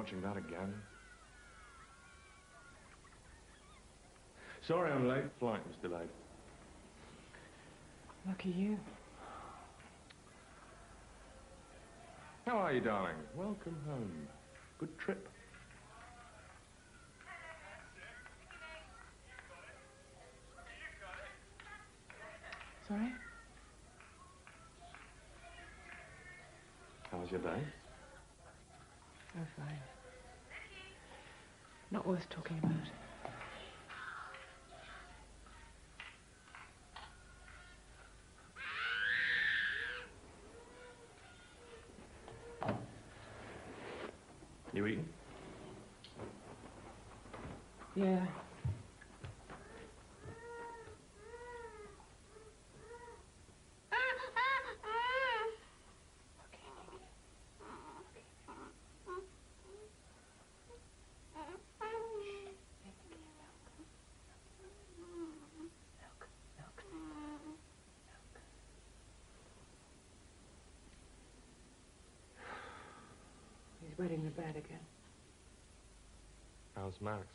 watching that again? Sorry I'm late. Flight was delayed. Lucky you. How are you, darling? Welcome home. Good trip. Sorry? How was your day? Oh, fine. Not worth talking about. You eating? Yeah. He's wetting the bed again. How's Max?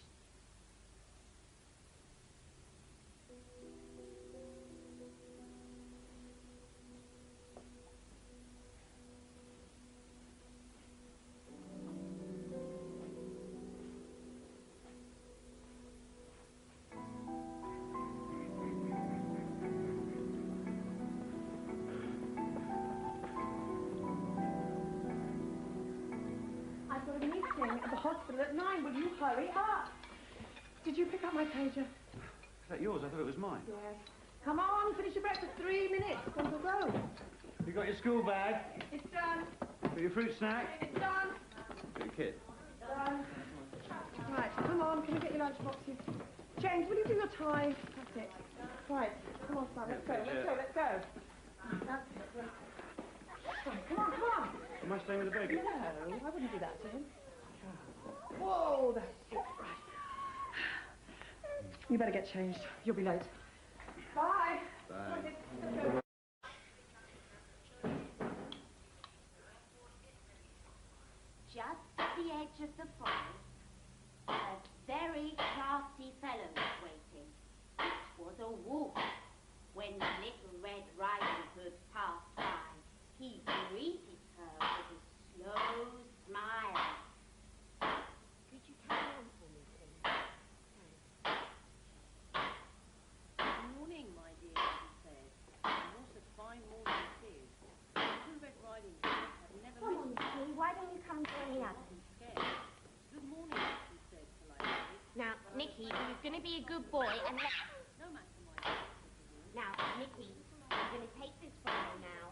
At the hospital at 9. Will you hurry up? Did you pick up my pager? Is that yours? I thought it was mine. Yes. Come on, finish your breakfast. 3 minutes. Go, go, go. You got your school bag? It's done. Got your fruit snack? It's done. Got your kit? Done. Right, come on. Can we get your lunch boxes? James, will you do your tie? That's it. Right, come on, son. Let's go, let's go, let's go. That's it. Right, come on, come on. Am I staying with the baby? No, I wouldn't do that to him. Whoa, that's it. Right. You better get changed. You'll be late. Bye. Bye. Just at the edge of the forest, a very crafty fellow was waiting. It was a wolf. When Little Red Riding Hood passed by, he greeted her with a slow smile. Could you carry on for me, Tim? Good morning, my dear, she said. And what a fine morning it is. Little Red Riding Hood have never Come on, Tim, why don't you come join me up? scared. Good morning, she said politely. Now, Nicky, you're going to be a good boy and let... No matter, my dear. Now, Nicky, you're going to take this from me now.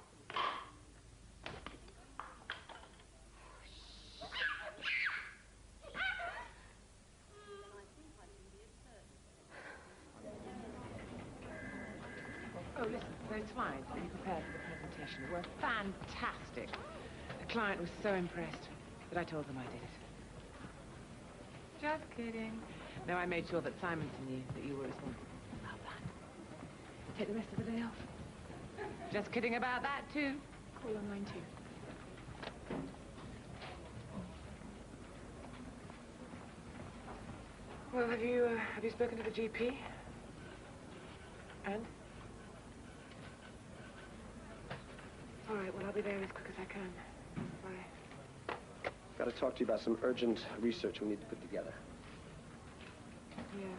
Oh, listen, those slides that you prepared for the presentation were fantastic. The client was so impressed that I told them I did it. Just kidding. No, I made sure that Simonson knew that you were responsible. About that. Take the rest of the day off. Just kidding about that, too. Call online, too. Well, have you spoken to the GP? And? All right, well, I'll be there as quick as I can. Bye. Got to talk to you about some urgent research we need to put together. Yeah.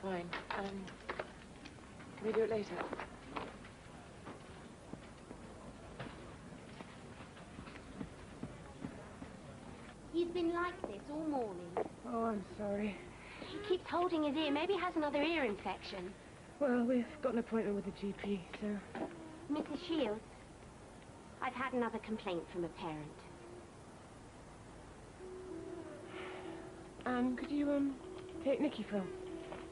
Fine. Can we do it later? He's been like this all morning. Oh, I'm sorry. He keeps holding his ear. Maybe he has another ear infection. Well, we've got an appointment with the GP, so... Mrs. Shields, I've had another complaint from a parent. Could you, take Nicky for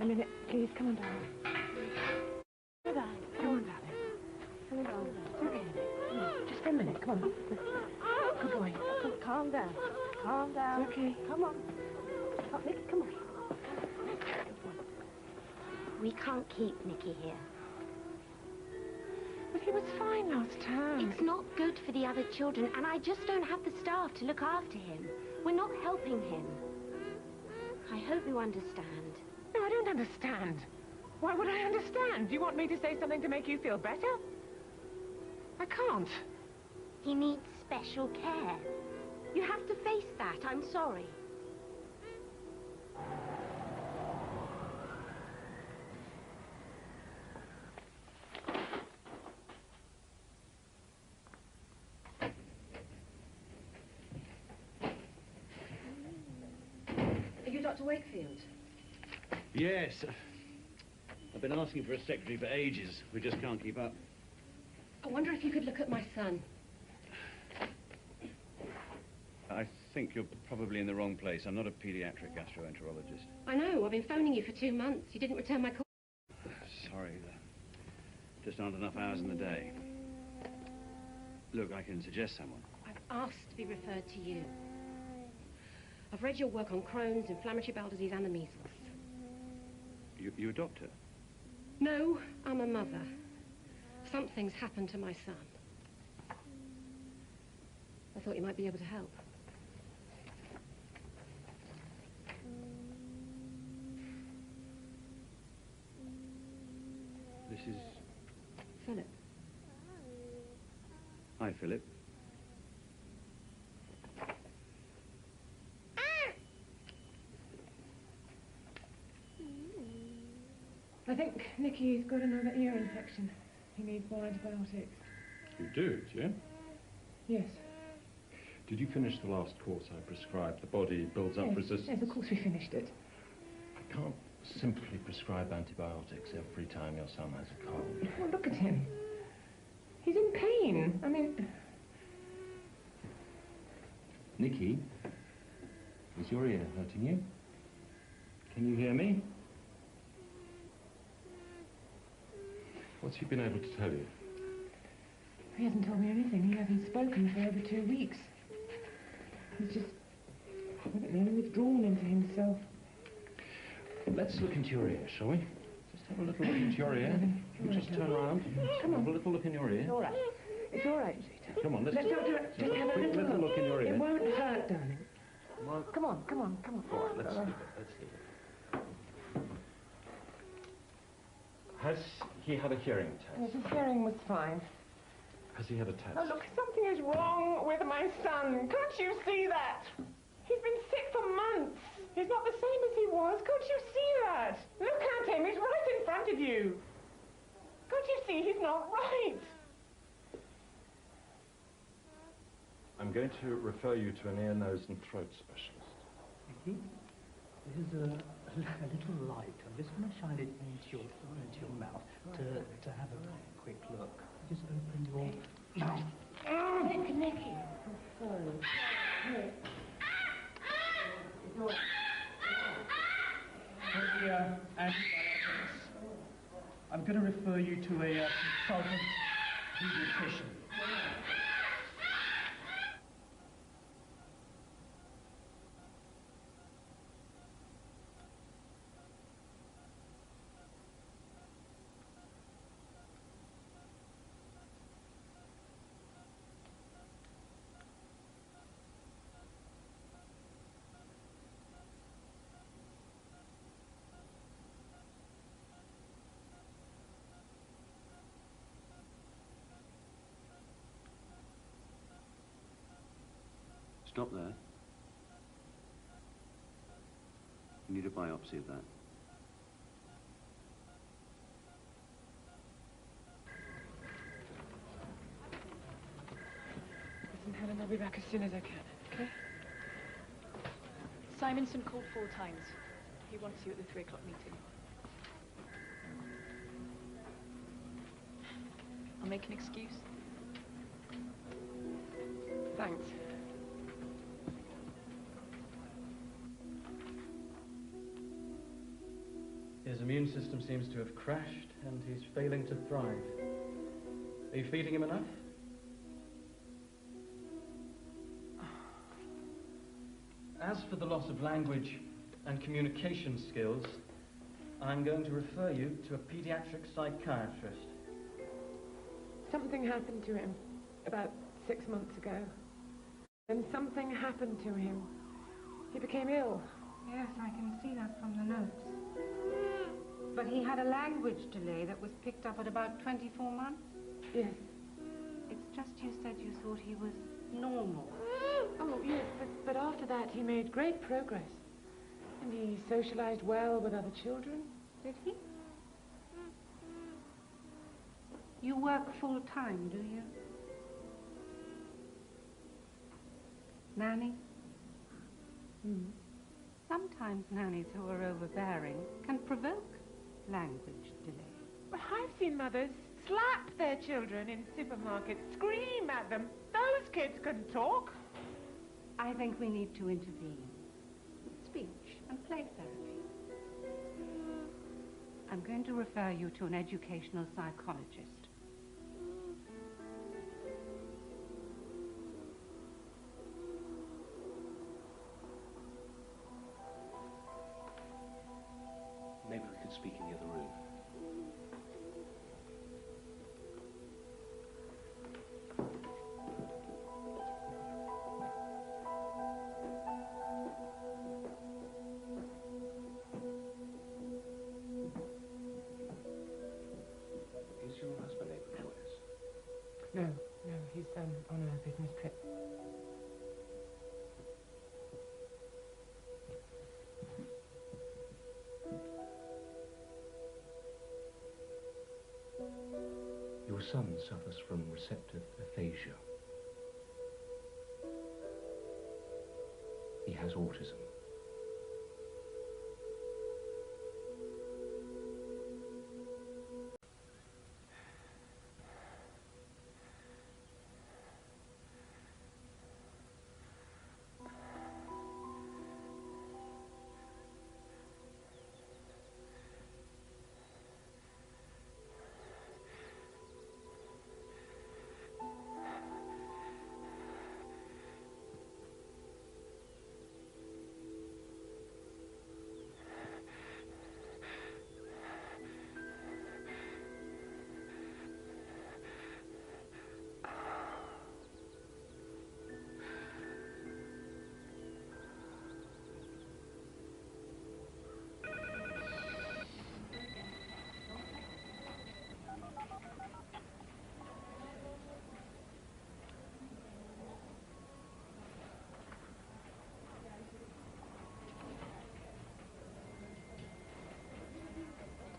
a minute, please? Come on down. Bye-bye. Come on, darling. Come on. It's okay. Come on. Just for a minute, come on. Good boy. Calm down. Calm down. It's okay. Come on. Oh, Nicky, come on. We can't keep Nicky here. But he was fine last term. It's not good for the other children, and I just don't have the staff to look after him. We're not helping him. I hope you understand. No, I don't understand. Why would I understand? Do you want me to say something to make you feel better? I can't. He needs special care. You have to face that. I'm sorry. Are you Dr. Wakefield? Yes. I've been asking for a secretary for ages. We just can't keep up. I wonder if you could look at my son. I think you're probably in the wrong place. I'm not a pediatric gastroenterologist. I know. I've been phoning you for 2 months. You didn't return my call. Sorry, there just aren't enough hours in the day. Look, I can suggest someone. I've asked to be referred to you. I've read your work on Crohn's, inflammatory bowel disease, and the measles. You a doctor? No, I'm a mother. Something's happened to my son. I thought you might be able to help. This is... Philip. Hi, Philip. I think Nicky's got another ear infection. He needs more antibiotics. You do, do you? Yes. Did you finish the last course I prescribed? The body builds up resistance. Yes, of course we finished it. I can't simply prescribe antibiotics every time your son has a cold. Well, look at him. He's in pain. I mean... Nicky, is your ear hurting you? Can you hear me? What's he been able to tell you? He hasn't told me anything. He hasn't spoken for over 2 weeks. He's just, I don't know, withdrawn into himself. Let's look into your ear, shall we? Just have a little look into your ear. You just turn around. Come on. Have a little look in your ear. It's all right. It's all right. Come on, let's Don't do it. Just have a quick little look in your ear. It won't hurt, darling. Come on. Come on, come on, come on. All right, let's leave it. Let's leave it. Has he had a hearing test? Yes, his hearing was fine. Has he had a test? Oh, look, something is wrong with my son. Can't you see that? He's been sick for months. He's not the same as he was. Can't you see that? Look at him. He's right in front of you. Can't you see he's not right? I'm going to refer you to an ear, nose and throat specialist. There's a little light. I'm just going to shine it into your mouth to have a quick look. Just open your mouth. Nicky. I'm going to refer you to a consultant pediatrician. Stop there. You need a biopsy of that. Listen, Helen, I'll be back as soon as I can, okay? Simonson called 4 times. He wants you at the 3 o'clock meeting. I'll make an excuse. Thanks. His immune system seems to have crashed, and he's failing to thrive. Are you feeding him enough? As for the loss of language and communication skills, I'm going to refer you to a pediatric psychiatrist. Something happened to him about 6 months ago. Then something happened to him. He became ill. Yes, I can see that from the notes. But he had a language delay that was picked up at about 24 months? Yes. It's just you said you thought he was normal. Oh, yes, but after that he made great progress. And he socialized well with other children. Did he? You work full-time, do you? Nanny? Sometimes nannies who are overbearing can provoke language delay. Well, I've seen mothers slap their children in supermarkets, scream at them. Those kids can talk. I think we need to intervene. Speech and play therapy. I'm going to refer you to an educational psychologist. Maybe we could speak in the other room. Is your husband able to join us? No, he's on a business trip. Your son suffers from receptive aphasia. He has autism.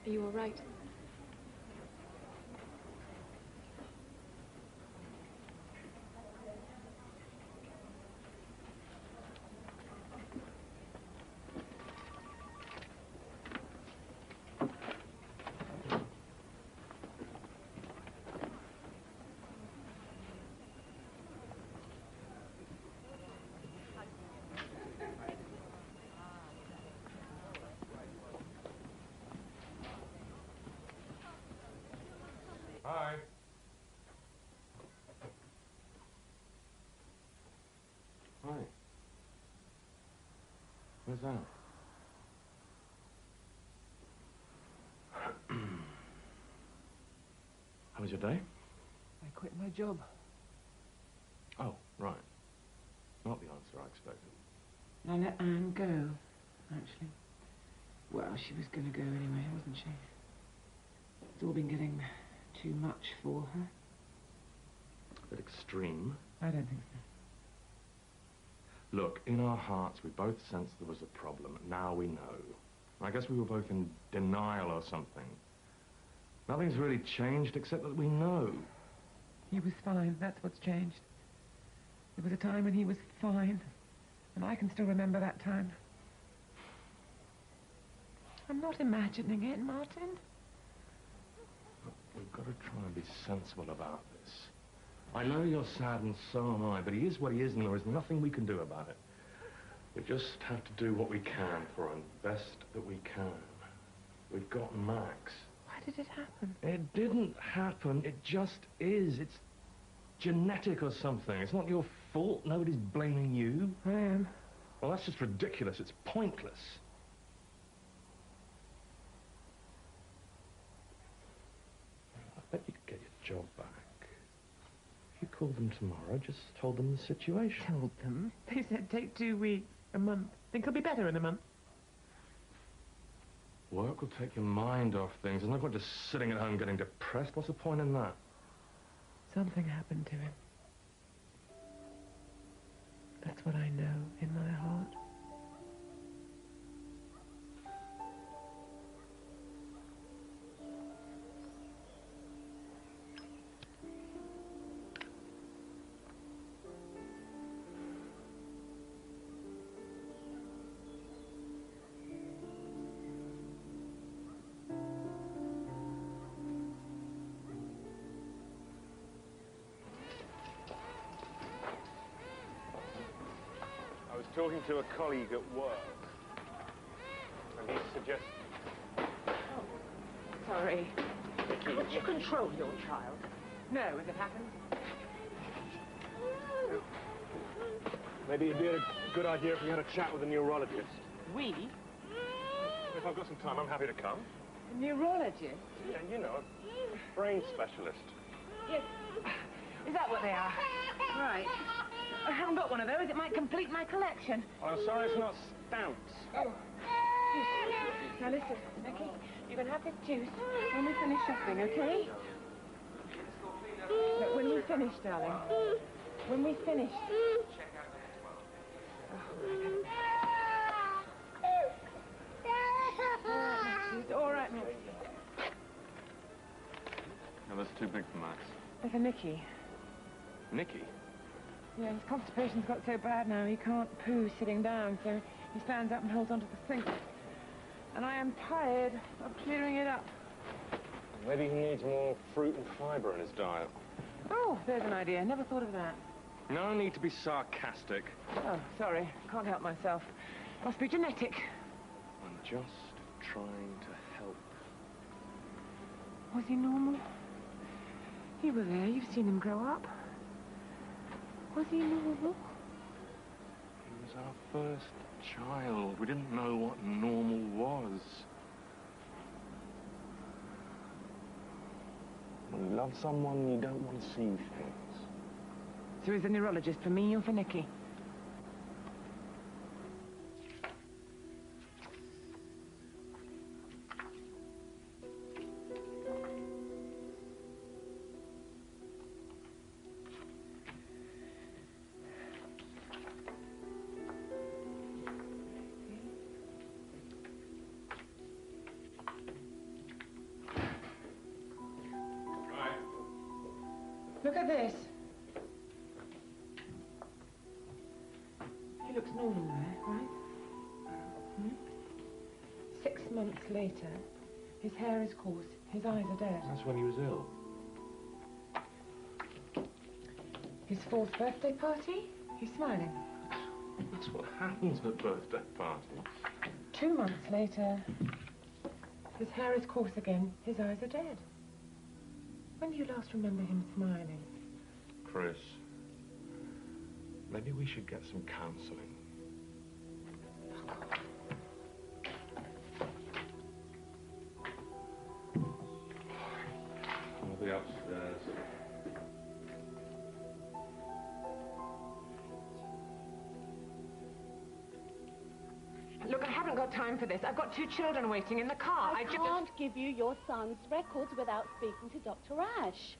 Are you all right? Hi. Hi. Where's that? How was your day? I quit my job. Oh, right. Not the answer I expected. I let Anne go, actually. Well, she was going to go anyway, wasn't she? It's all been getting too much for her. A bit extreme. I don't think so. Look, in our hearts, we both sensed there was a problem. Now we know. I guess we were both in denial or something. Nothing's really changed except that we know. He was fine. That's what's changed. There was a time when he was fine. And I can still remember that time. I'm not imagining it, Martin. Look, we've got to try and be sensible about this. I know you're sad and so am I, but he is what he is and there is nothing we can do about it. We just have to do what we can for him, best that we can. We've got Max. Why did it happen? It didn't happen, it just is. It's genetic or something. It's not your fault. Nobody's blaming you. I am. Well, that's just ridiculous. It's pointless. I bet you could get your job back. you called them tomorrow, just told them the situation. Told them? They said take 2 weeks, a month. Think he'll be better in a month? Work will take your mind off things. There's no point just sitting at home getting depressed. What's the point in that? Something happened to him. That's what I know in my heart. I was talking to a colleague at work, and he suggested... Sorry. Can't you control your child? No, as it happens. Maybe it'd be a good idea if we had a chat with a neurologist. We? If I've got some time, I'm happy to come. A neurologist? Yeah, you know, a brain specialist. Yes. Is that what they are? Right. I haven't got one of those. It might complete my collection. I'm sorry it's not stamps. Oh. Now listen, Nicky, you can have this juice when we finish shopping, okay? But when we finish, darling. When we finish. All right, Max. No, that's too big for Max. It's for Nicky. Nicky? Yeah, his constipation's got so bad now he can't poo sitting down, so he stands up and holds onto the sink. And I am tired of clearing it up. Maybe he needs more fruit and fibre in his diet. Oh, there's an idea. Never thought of that. No need to be sarcastic. Oh, sorry. Can't help myself. Must be genetic. I'm just trying to help. Was he normal? You were there. You've seen him grow up. Was he normal? He was our first child. We didn't know what normal was. When you love someone, you don't want to see things. So is the neurologist for me or for Nicky? Look at this. He looks normal there, right? Hmm? 6 months later, his hair is coarse, his eyes are dead. That's when he was ill. His 4th birthday party, he's smiling. That's what happens at birthday parties. 2 months later, his hair is coarse again, his eyes are dead. When do you last remember him smiling? Chris, maybe we should get some counselling. I'll be upstairs. Look, I haven't got time for this. I've got 2 children waiting in the car. I can't give you your son's records without speaking to Dr. Ash.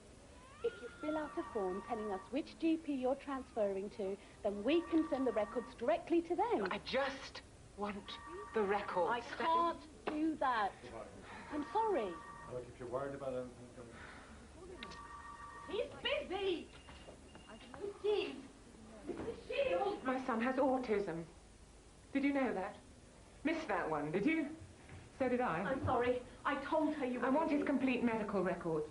If you fill out a form telling us which GP you're transferring to, then we can send the records directly to them. I just want the records. I can't do that. I'm sorry. Look, if you're worried about anything... He's busy. Steve, Mr. Shields. My son has autism. Did you know that? Missed that one, did you? So did I. I'm sorry. I told her you were I want busy. his complete medical records.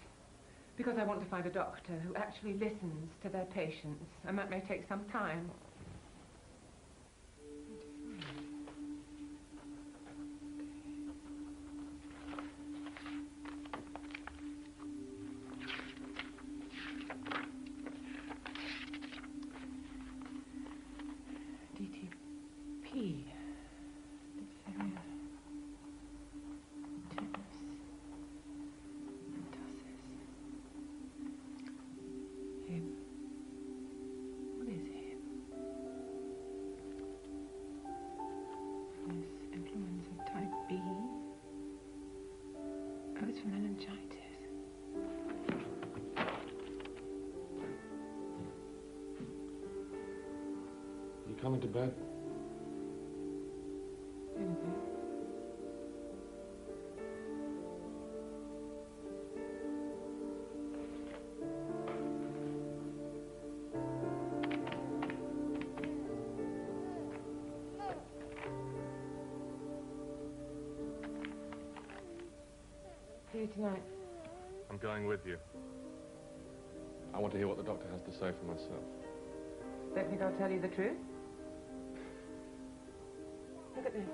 Because I want to find a doctor who actually listens to their patients. And that may take some time. DTP. Diphtheria. Tetanus. Pertussis. Hib. to meningitis. You coming to bed? Anything? See you tonight. I'm going with you. I want to hear what the doctor has to say for myself. Don't think I'll tell you the truth? Look at this.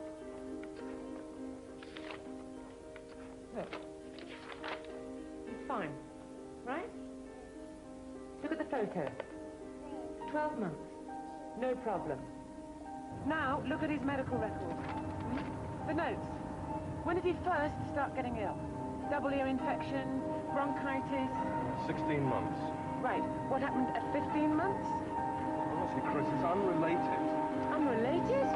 Look. He's fine, right? Look at the photo. 12 months. No problem. Now, look at his medical records. The notes. When did he first start getting ill? Double ear infection, bronchitis. 16 months. Right. What happened at 15 months? Honestly, Chris, it's unrelated. Unrelated?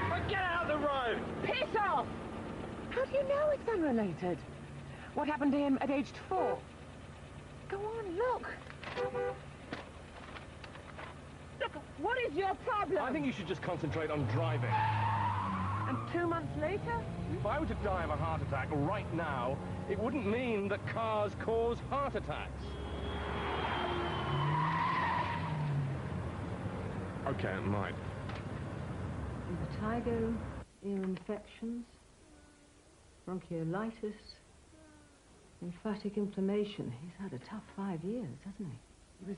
But get out of the road! Piss off! How do you know it's unrelated? What happened to him at age 4? Go on, look. Look, what is your problem? I think you should just concentrate on driving. And 2 months later? If I were to die of a heart attack right now, it wouldn't mean that cars cause heart attacks. Okay, it might. Vertigo, ear infections, bronchiolitis, lymphatic inflammation. He's had a tough 5 years, hasn't he? He was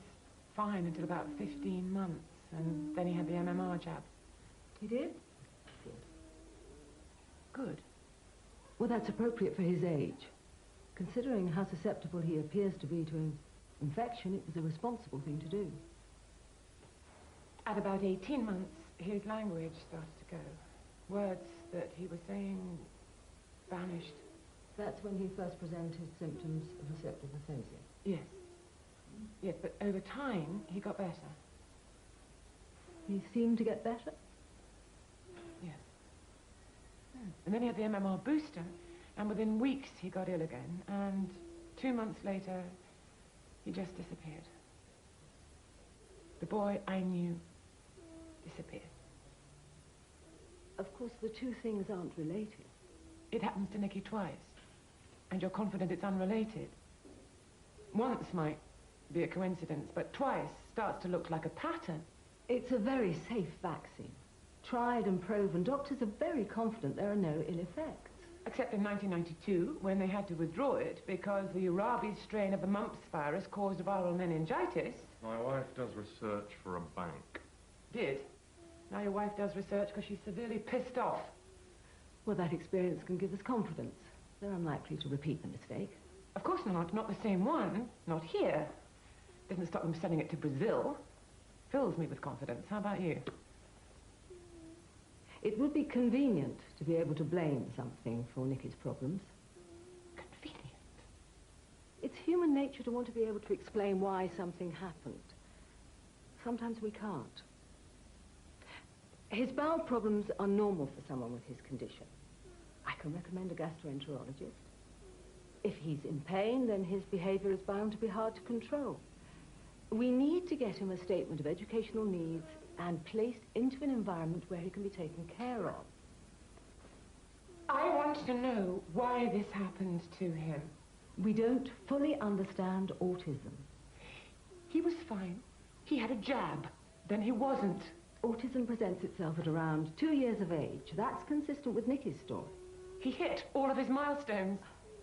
fine until about 15 months, and then he had the MMR jab. He did? Good. Well, that's appropriate for his age. Considering how susceptible he appears to be to infection, it was a responsible thing to do. At about 18 months, his language started to go. Words that he was saying vanished. That's when he first presented symptoms of receptive aphasia. Yes. Yes, but over time, he got better. He seemed to get better? Yes. And then he had the MMR booster, and within weeks he got ill again, and 2 months later, he just disappeared. The boy I knew disappeared. Of course, the two things aren't related. It happens to Nicky twice, and you're confident it's unrelated. Once might be a coincidence, but twice starts to look like a pattern. It's a very safe vaccine. Tried and proven. Doctors are very confident there are no ill effects. Except in 1992, when they had to withdraw it because the rabies strain of the mumps virus caused viral meningitis. My wife does research for a bank. Did. Now your wife does research because she's severely pissed off. Well, that experience can give us confidence. They're unlikely to repeat the mistake. Of course not. Not the same one. Not here. Doesn't stop them selling it to Brazil. Fills me with confidence. How about you? It would be convenient to be able to blame something for Nicky's problems. Convenient? It's human nature to want to be able to explain why something happened. Sometimes we can't. His bowel problems are normal for someone with his condition. I can recommend a gastroenterologist. If he's in pain, then his behavior is bound to be hard to control. We need to get him a statement of educational needs and placed into an environment where he can be taken care of. I want to know why this happened to him. We don't fully understand autism. He was fine. He had a jab. Then he wasn't. Autism presents itself at around 2 years of age. That's consistent with Nicky's story. He hit all of his milestones.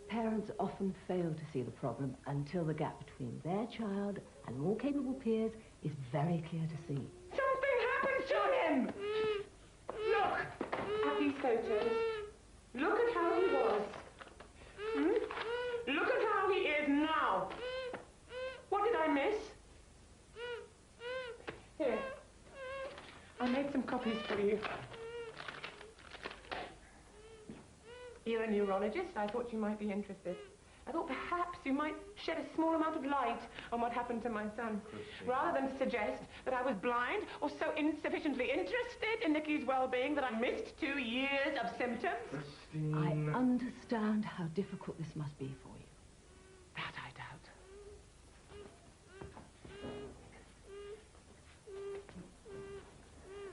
Parents often fail to see the problem until the gap between their child and more capable peers is very clear to see. Something happened to him! Look at these photos. Look at how he was. Look at how he is now. What did I miss? Here. I made some copies for you. You're a neurologist. I thought you might be interested. I thought perhaps you might shed a small amount of light on what happened to my son, rather than suggest that I was blind or so insufficiently interested in Nicky's well-being that I missed 2 years of symptoms. Christine... I understand how difficult this must be for you. That I doubt.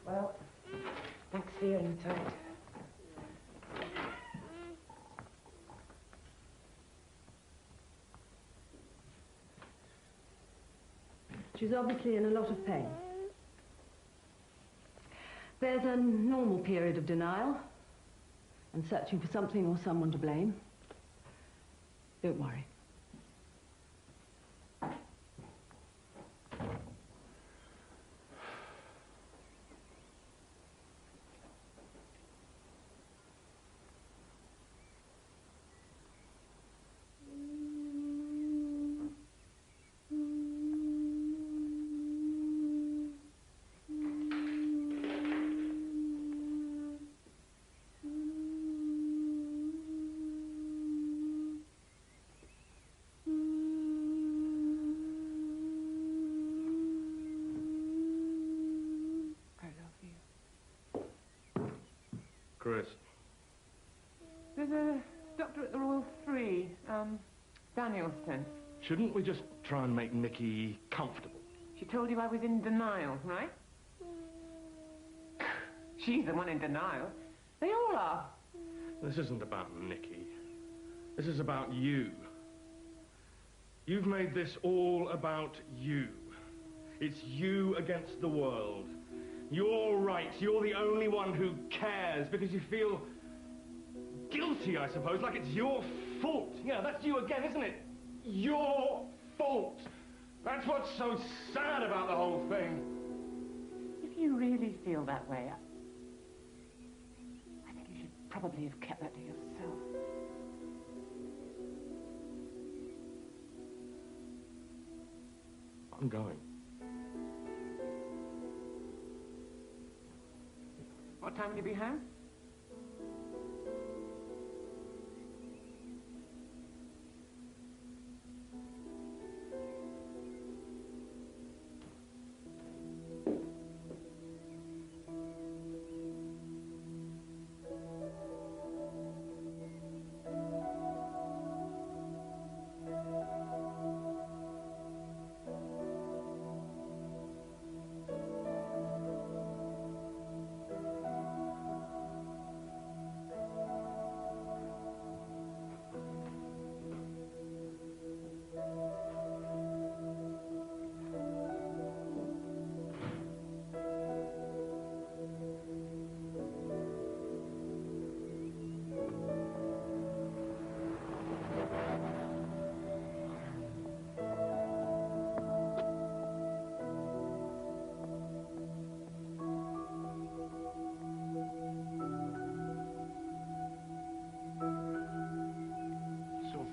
Well, thanks for your insight. She's obviously in a lot of pain. There's a normal period of denial and searching for something or someone to blame. Don't worry. Chris. There's a doctor at the Royal Free, Danielson. Shouldn't we just try and make Nicky comfortable? She told you I was in denial, right? She's the one in denial. They all are. This isn't about Nicky. This is about you. You've made this all about you. It's you against the world. You're right. You're the only one who cares because you feel guilty, I suppose, like it's your fault. Yeah, that's you again, isn't it? Your fault. That's what's so sad about the whole thing. If you really feel that way, I think you should probably have kept that to yourself. I'm going. What time will you be home?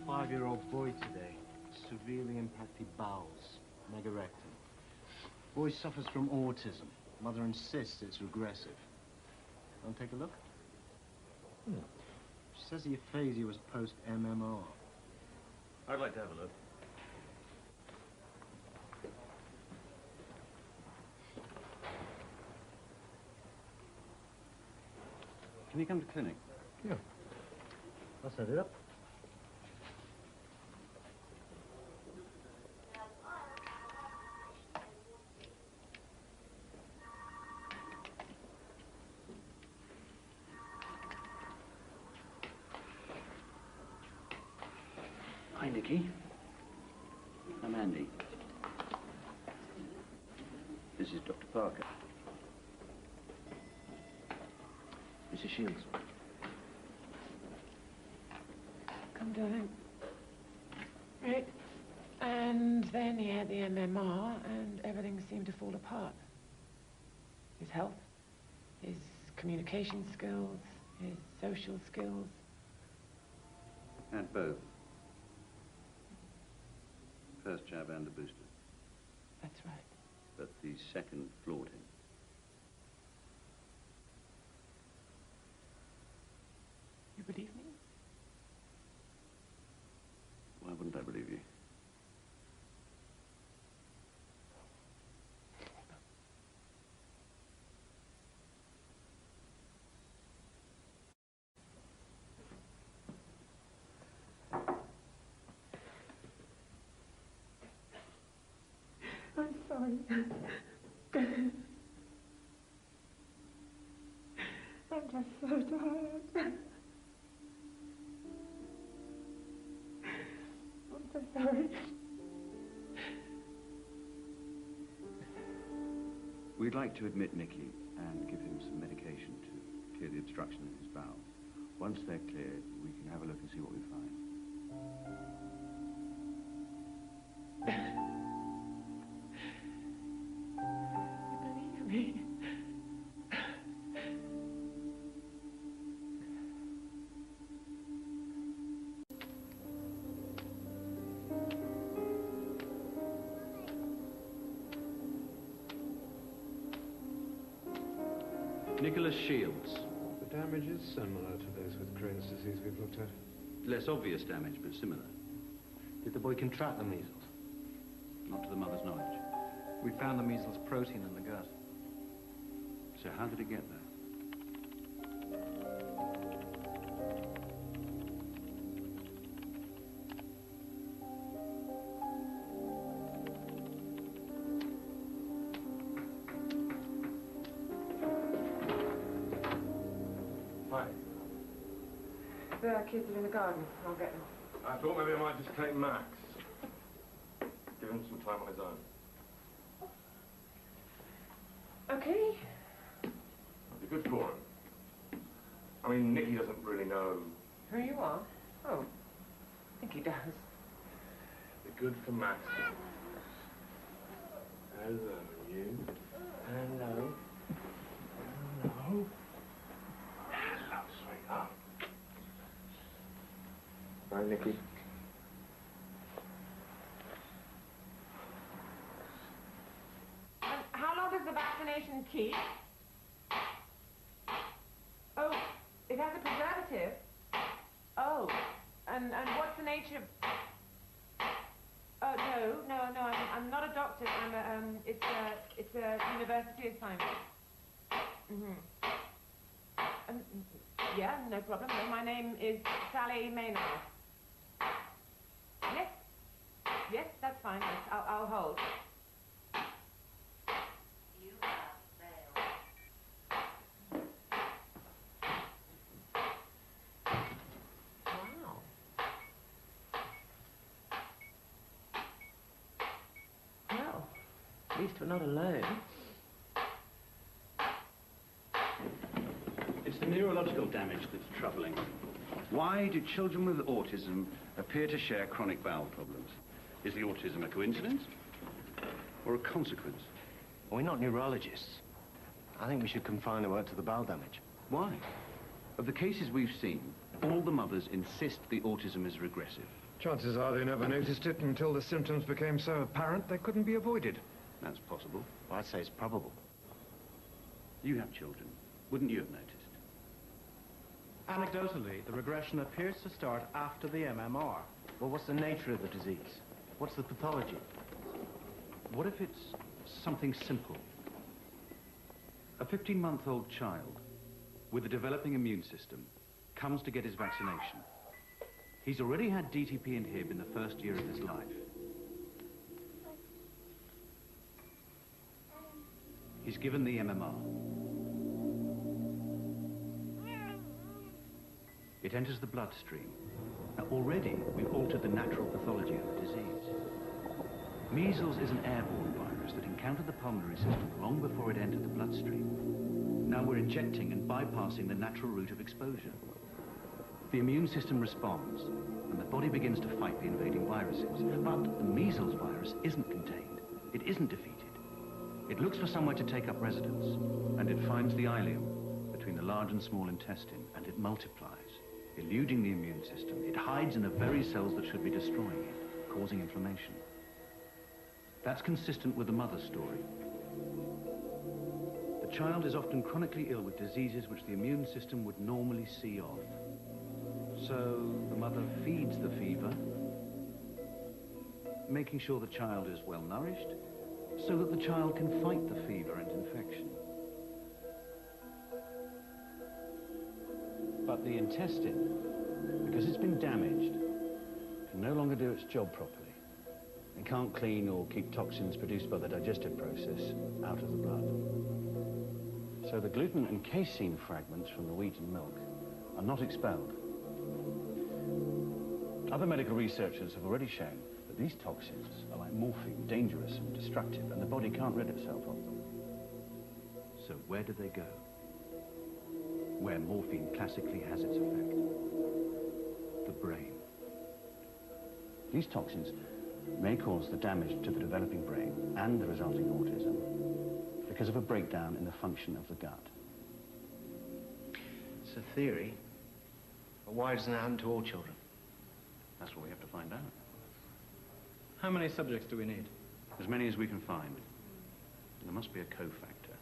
Five-year-old boy today, severely impacted bowels, megarectum. Boy suffers from autism. Mother insists it's regressive. Want to take a look? She says the aphasia was post-MMR. I'd like to have a look. Can you come to clinic? Yeah. I'll set it up. Hi, Nicky. I'm Andy. This is Dr. Parker. Mrs. Shields. Come darling. Right. And then he had the MMR and everything seemed to fall apart. His health, his communication skills, his social skills. And both. First jab and the booster. That's right. But the second floored him. You believe me? sorry. I'm just so tired. I'm so sorry. We'd like to admit Nicky and give him some medication to clear the obstruction in his bowels. Once they're cleared, we can have a look and see what we find. You believe me? Nicholas Shields. The damage is similar to those with Crohn's disease we've looked at. Less obvious damage, but similar. Did the boy contract the measles? Not to the mother's knowledge. We found the measles protein in the gut. So how did it get there? Hi. The kids are in the garden. I'll get them. I thought maybe I might just take Max. Give him some time on his own. Okay. It'd be good for him. I mean, Nicky doesn't really know. Who you are? Oh, I think he does. It'd be good for Max. Hello, you. Hello. Hello. Hello, sweetheart. Hi, Nicky. And how long does the vaccination keep? Oh, it has a preservative. Oh, and what's the nature of... Oh, no, I'm not a doctor. I'm a, it's a university assignment. Yeah, no problem. No, my name is Sally Maynard. Yes? Yes, that's fine. Yes, I'll hold. You have failed. Wow. Well, at least we're not alone. It's the neurological damage that's troubling. Why do children with autism appear to share chronic bowel problems? Is the autism a coincidence or a consequence? We're not neurologists. I think we should confine the work to the bowel damage. Why? Of the cases we've seen, all the mothers insist the autism is regressive. Chances are they never noticed it until the symptoms became so apparent they couldn't be avoided. That's possible. Well, I'd say it's probable. You have children. Wouldn't you have noticed? Anecdotally, the regression appears to start after the MMR. Well, what's the nature of the disease? What's the pathology? What if it's something simple? A 15-month-old child with a developing immune system comes to get his vaccination. He's already had DTP inhib in the first year of his life. He's given the MMR. It enters the bloodstream. Now, already, we've altered the natural pathology of the disease. Measles is an airborne virus that encountered the pulmonary system long before it entered the bloodstream. Now we're injecting and bypassing the natural route of exposure. The immune system responds, and the body begins to fight the invading viruses. But the measles virus isn't contained. It isn't defeated. It looks for somewhere to take up residence, and it finds the ileum between the large and small intestine, and it multiplies, eluding the immune system. It hides in the very cells that should be destroying it, causing inflammation. That's consistent with the mother's story. The child is often chronically ill with diseases which the immune system would normally see off. So the mother feeds the fever, making sure the child is well nourished, so that the child can fight the fever and infection. But the intestine, because it's been damaged, can no longer do its job properly. They can't clean or keep toxins produced by the digestive process out of the blood. So the gluten and casein fragments from the wheat and milk are not expelled. Other medical researchers have already shown that these toxins are like morphine, dangerous and destructive, and the body can't rid itself of them. So where do they go? Where morphine classically has its effect. The brain. These toxins may cause the damage to the developing brain and the resulting autism because of a breakdown in the function of the gut. It's a theory. But why doesn't it happen to all children? That's what we have to find out. How many subjects do we need? As many as we can find. There must be a cofactor.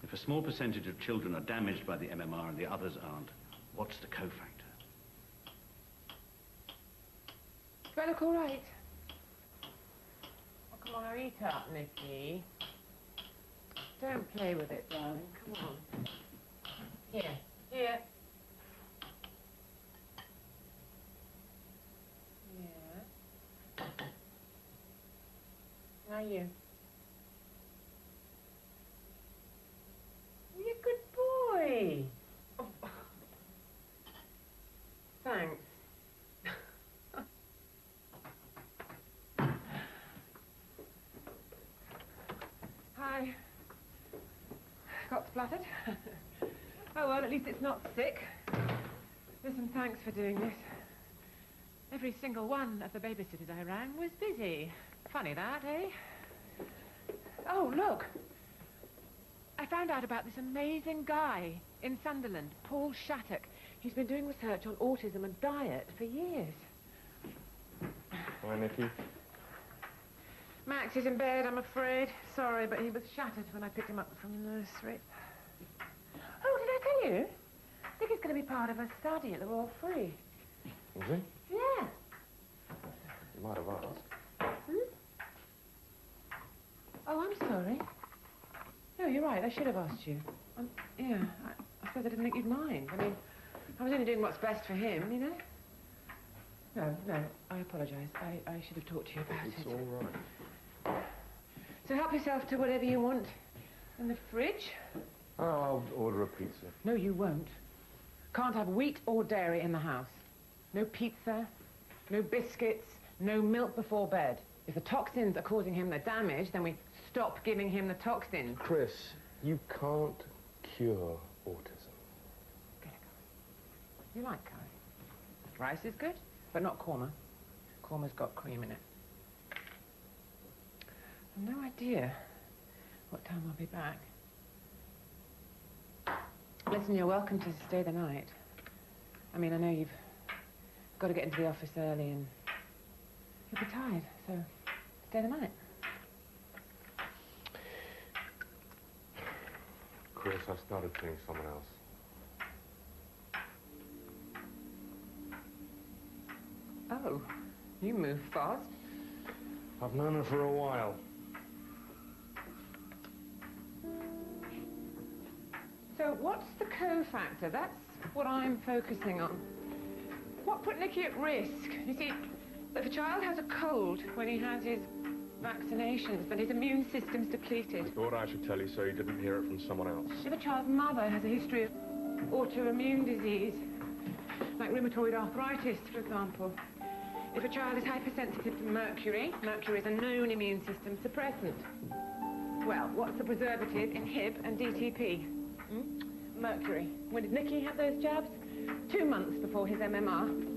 If a small percentage of children are damaged by the MMR and the others aren't, what's the cofactor? Do I look all right? Oh, come on, eat up, Nicky. Don't play with it, darling. Come on. Here, here. Yeah. Now you. You're a good boy. Oh. Thanks. Hi. Got splattered? Oh, well, at least it's not sick. Listen, thanks for doing this. Every single one of the babysitters I rang was busy. Funny that, eh? Oh, look. I found out about this amazing guy in Sunderland, Paul Shattuck. He's been doing research on autism and diet for years. Hi, Nicky. Max is in bed, I'm afraid. Sorry, but he was shattered when I picked him up from the nursery. Oh, did I tell you? I think he's going to be part of a study at the Royal Free. Is he? Yeah. You might have asked. Hmm? Oh, I'm sorry. No, you're right, I should have asked you. Yeah, I suppose I didn't think you'd mind. I mean, I was only doing what's best for him, you know? No, I apologise. I should have talked to you about it. It's all right. So help yourself to whatever you want. In the fridge? Oh, I'll order a pizza. No, you won't. Can't have wheat or dairy in the house. No pizza, no biscuits, no milk before bed. If the toxins are causing him the damage, then we stop giving him the toxins. Chris, you can't cure autism. Get it, you like curry? Rice is good, but not korma. Korma's got cream in it. I've no idea what time I'll be back. Listen, you're welcome to stay the night. I mean, I know you've got to get into the office early and you'll be tired, so stay the night. Chris, I started seeing someone else. Oh, you move fast. I've known her for a while. So what's the cofactor? That's what I'm focusing on. What put Nicky at risk? You see, if a child has a cold when he has his vaccinations, then his immune system's depleted. I thought I should tell you so you didn't hear it from someone else. If a child's mother has a history of autoimmune disease, like rheumatoid arthritis, for example. If a child is hypersensitive to mercury, mercury is a known immune system suppressant. Well, what's the preservative in Hib and DTP? Mercury. When did Nicky have those jabs? 2 months before his MMR.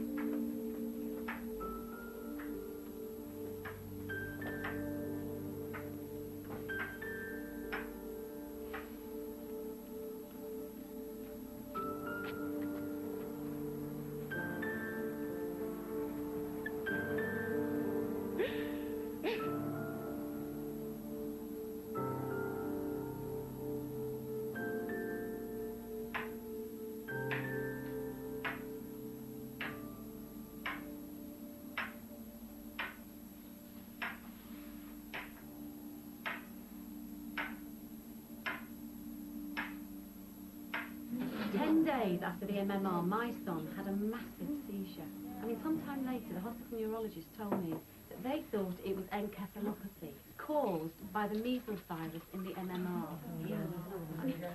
Days after the MMR, my son had a massive seizure. I mean, sometime later, the hospital neurologist told me that They thought it was encephalopathy caused by the measles virus in the MMR.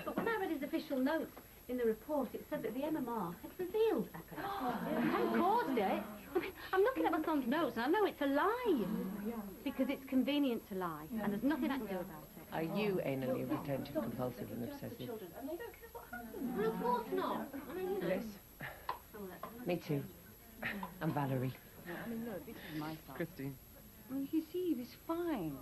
But when I read his official notes in the report, it said that the MMR had revealed epilepsy and caused it. I mean, I'm looking at my son's notes and I know it's a lie. Because it's convenient to lie and there's nothing I can do about it. Are you anally retentive, compulsive and obsessive? Well, of course not. I mean, you know. Yes. Me too. I'm Valerie. I mean, look, this is my son. Christine. I mean, you see, he was fine.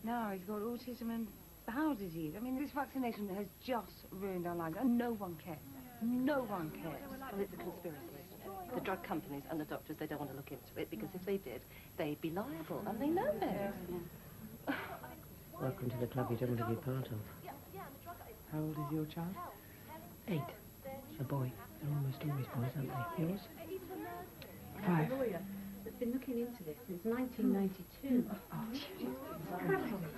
Now he's got autism and bowel disease. I mean, this vaccination has just ruined our lives, and no one cares. No one cares. Well, it's a conspiracy, isn't it? The drug companies and the doctors, they don't want to look into it, because if they did, they'd be liable, and they know that. Welcome to the club you don't want to be part of. How old is your child? 8. A boy. They're almost always boys, aren't they? Yours? 5. That's been looking into this since 1992. Oh,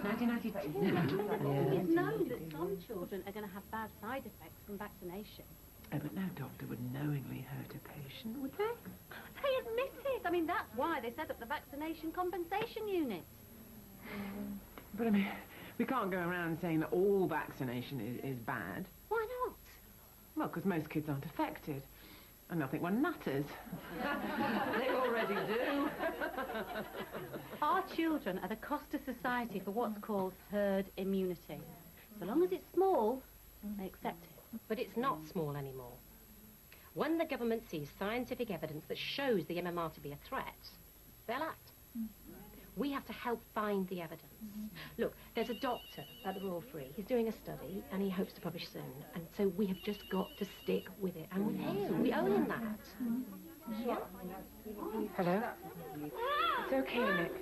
1992. Yeah. It's known that some children are going to have bad side effects from vaccination. Oh, but no doctor would knowingly hurt a patient, would they? They admit it. I mean, that's why they set up the vaccination compensation unit. But I mean, we can't go around saying that all vaccination is bad. Why not? Well, because most kids aren't affected. And I think one nutters. They already do. Our children are the cost to society for what's called herd immunity. So long as it's small, they accept it. But it's not small anymore. When the government sees scientific evidence that shows the MMR to be a threat, they'll act. We have to help find the evidence. Look, there's a doctor at the Royal Free. He's doing a study, and he hopes to publish soon. And so we have just got to stick with it. And with him, we owe him that. Yeah. Hello? It's okay, Nick.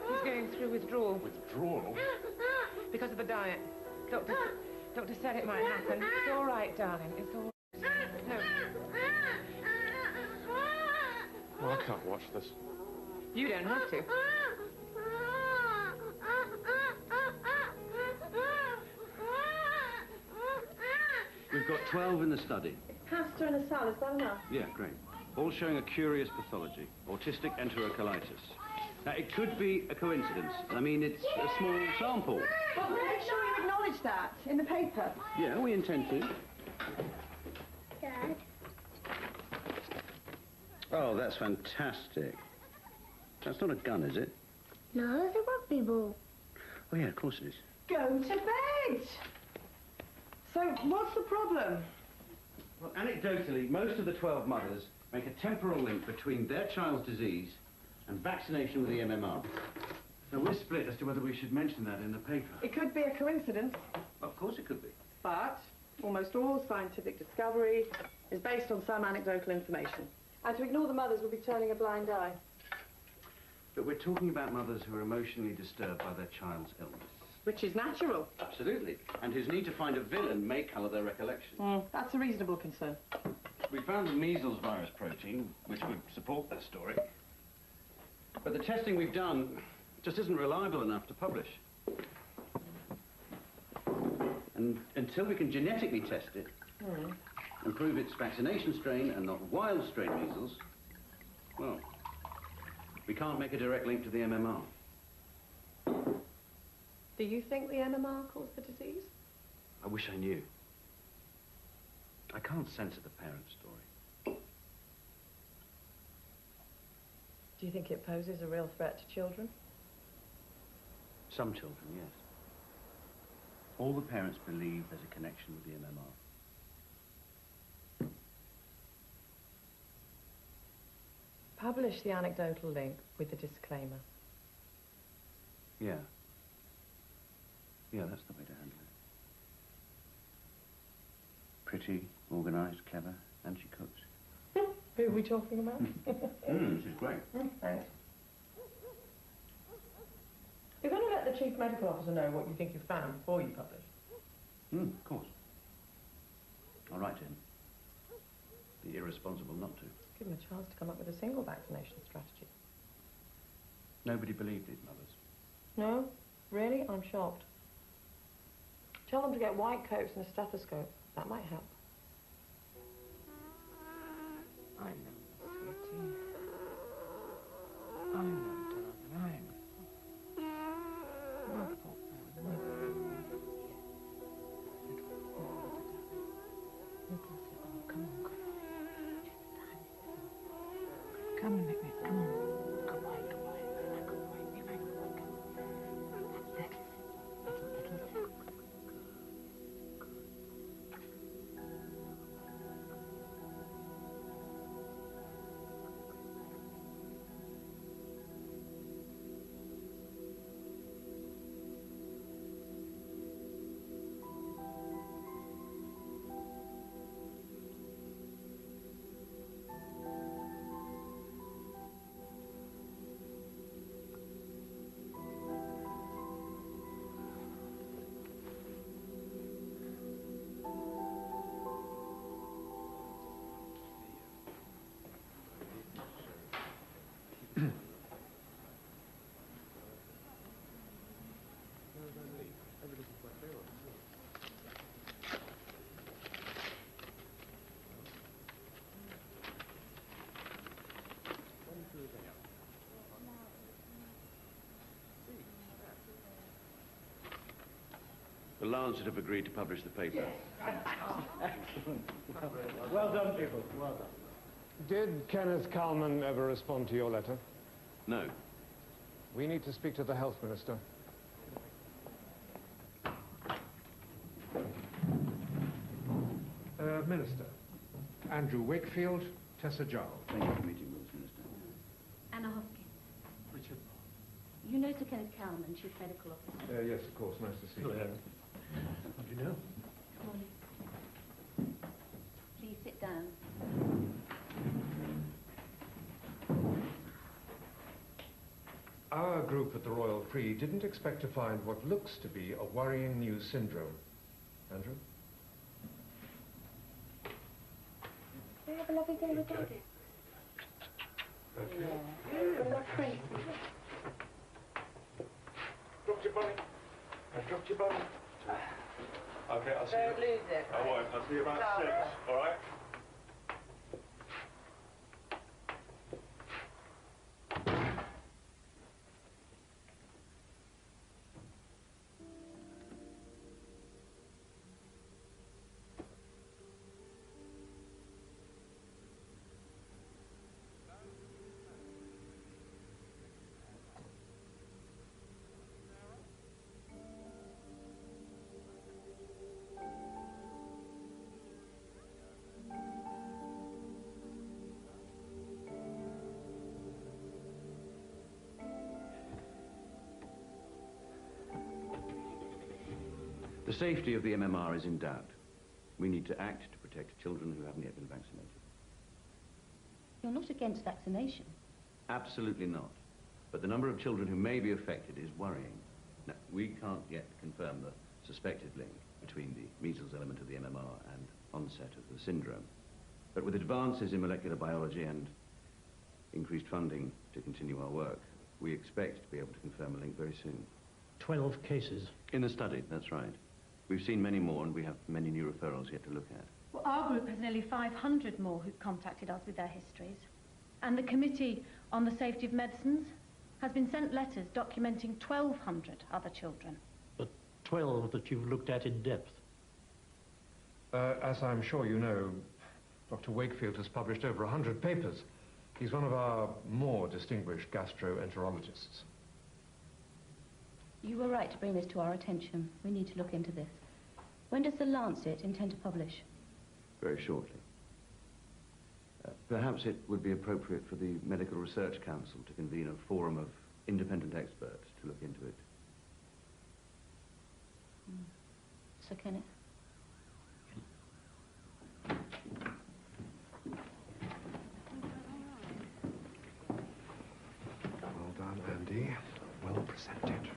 He's going through withdrawal. Withdrawal? Because of the diet. Doctor said it might happen. It's all right, darling. It's all right. No. Well, I can't watch this. You don't have to. We've got 12 in the study. Pasta and a salad, is that enough? Yeah, great. All showing a curious pathology, autistic enterocolitis. Now, it could be a coincidence. I mean, it's a small sample. Well, make sure you acknowledge that in the paper. Yeah, we intend to. Dad. Oh, that's fantastic. That's not a gun, is it? No, it's a rugby ball. Oh, yeah, of course it is. Go to bed! So, what's the problem? Well, anecdotally, most of the 12 mothers make a temporal link between their child's disease and vaccination with the MMR. So we're split as to whether we should mention that in the paper. It could be a coincidence, Of course it could be. but almost all scientific discovery is based on some anecdotal information. And to ignore the mothers would be turning a blind eye. But we're talking about mothers who are emotionally disturbed by their child's illness. Which is natural. Absolutely. And whose need to find a villain may colour their recollection. That's a reasonable concern. We found the measles virus protein, which would support their story. But the testing we've done just isn't reliable enough to publish. And until we can genetically test it and prove it's vaccination strain and not wild strain measles, well, we can't make a direct link to the MMR. Do you think the MMR caused the disease? I wish I knew. I can't censor the parent's story. Do you think it poses a real threat to children? Some children, yes. All the parents believe there's a connection with the MMR. Publish the anecdotal link with the disclaimer. Yeah. Yeah, that's the way to handle it. Pretty, organised, clever, and she cooks. Who are we talking about? This is great. Thanks. You're going to let the Chief Medical Officer know what you think you've found before you publish? Of course. I'll write to him. Be irresponsible not to. Give him a chance to come up with a single vaccination strategy. Nobody believed these mothers. No? Really? I'm shocked. Tell them to get white coats and a stethoscope. That might help. I know, sweetie. Come on, Nick, come on. Good boy, good boy. Good boy, be very good. Little. The Lancet have agreed to publish the paper. Excellent. Well done, people. Well done. Did Kenneth Kalman ever respond to your letter? No. We need to speak to the health minister. Minister. Andrew Wakefield, Tessa Jarl. Thank you for meeting with us, Minister. Anna Hopkins. Richard. You know Sir Kenneth Kalman, Chief Medical Officer. Yes, of course. Nice to see you. How do you know? Come on. Please sit down. Our group at the Royal Free didn't expect to find what looks to be a worrying new syndrome. Andrew? They have a lovely day with Daddy. Okay. Good luck, Prince. Dropped your bunny. I dropped your bunny. Okay, I'll see you. Don't lose it. I won't. I'll see you about 6, all right? The safety of the MMR is in doubt. We need to act to protect children who haven't yet been vaccinated. You're not against vaccination? Absolutely not. But the number of children who may be affected is worrying. Now, we can't yet confirm the suspected link between the measles element of the MMR and onset of the syndrome. But with advances in molecular biology and increased funding to continue our work, we expect to be able to confirm a link very soon. 12 cases? In the study, that's right. We've seen many more, and we have many new referrals yet to look at. Well, our group has nearly 500 more who've contacted us with their histories. And the Committee on the Safety of Medicines has been sent letters documenting 1,200 other children. But 12 that you've looked at in depth? As I'm sure you know, Dr. Wakefield has published over 100 papers. He's one of our more distinguished gastroenterologists. You were right to bring this to our attention. We need to look into this. When does the Lancet intend to publish? Very shortly. Perhaps it would be appropriate for the Medical Research Council to convene a forum of independent experts to look into it. Sir Kenneth? Well done, Andy. Well presented.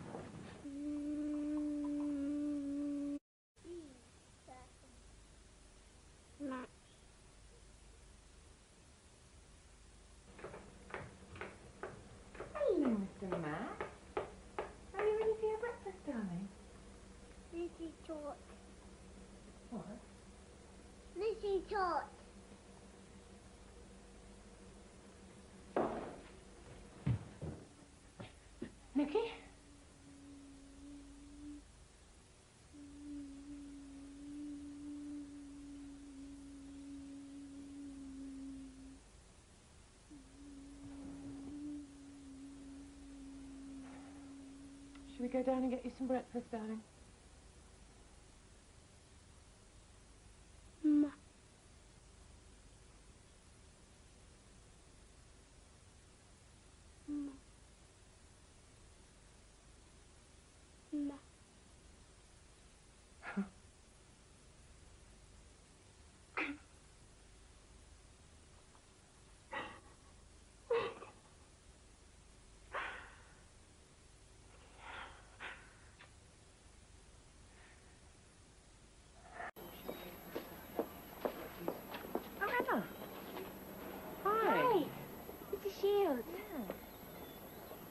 Hello, Mr. Matt. Are you ready for your breakfast, darling? Lizzie taught. What? Lizzie taught. Nicky? Shall we go down and get you some breakfast, darling? Ma. Ma. Ma.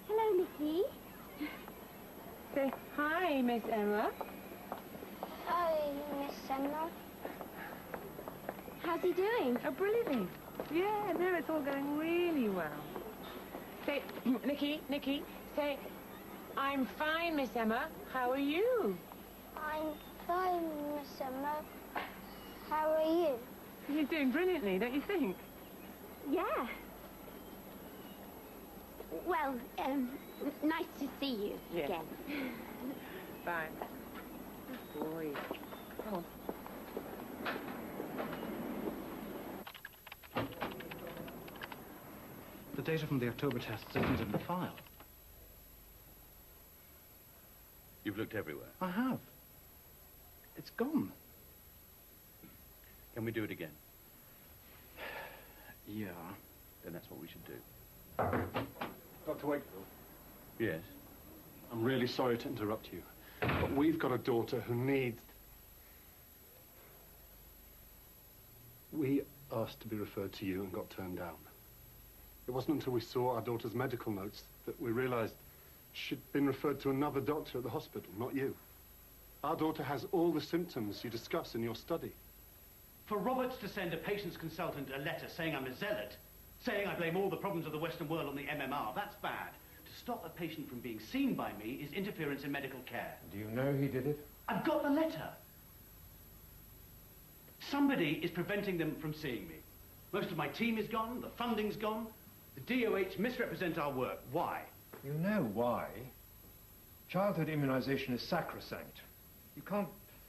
Hello, Nicky. Say hi, Miss Emma. Hi, Miss Emma. How's he doing? Oh, brilliantly. Yeah, no, it's all going really well. Say, Nicky, say, I'm fine, Miss Emma. How are you? I'm fine, Miss Emma. How are you? You're doing brilliantly, don't you think? Yeah. Well, nice to see you again. Bye. Good boy. Come on. The data from the October tests isn't in the file. You've looked everywhere. I have. It's gone. Can we do it again? Yeah. Then that's what we should do. Dr. Wakefield? Yes? I'm really sorry to interrupt you, but we've got a daughter who needs... We asked to be referred to you and got turned down. It wasn't until we saw our daughter's medical notes that we realized she'd been referred to another doctor at the hospital, not you. Our daughter has all the symptoms you discuss in your study. For Roberts to send a patient's consultant a letter saying I'm a zealot, saying I blame all the problems of the Western world on the MMR, that's bad. To stop a patient from being seen by me is interference in medical care. Do you know he did it? I've got the letter. Somebody is preventing them from seeing me. Most of my team is gone, the funding's gone. The DOH misrepresent our work. Why? You know why. Childhood immunization is sacrosanct. You can't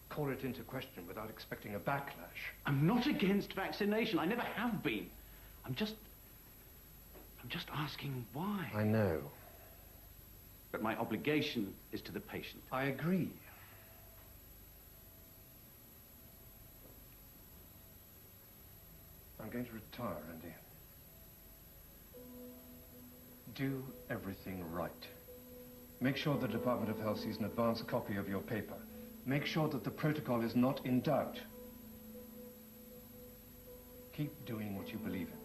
call it into question without expecting a backlash. I'm not against vaccination. I never have been. I'm just asking why. I know. But my obligation is to the patient. I agree. I'm going to retire, Andy. Do everything right. Make sure the Department of Health sees an advance copy of your paper. Make sure that the protocol is not in doubt. Keep doing what you believe in.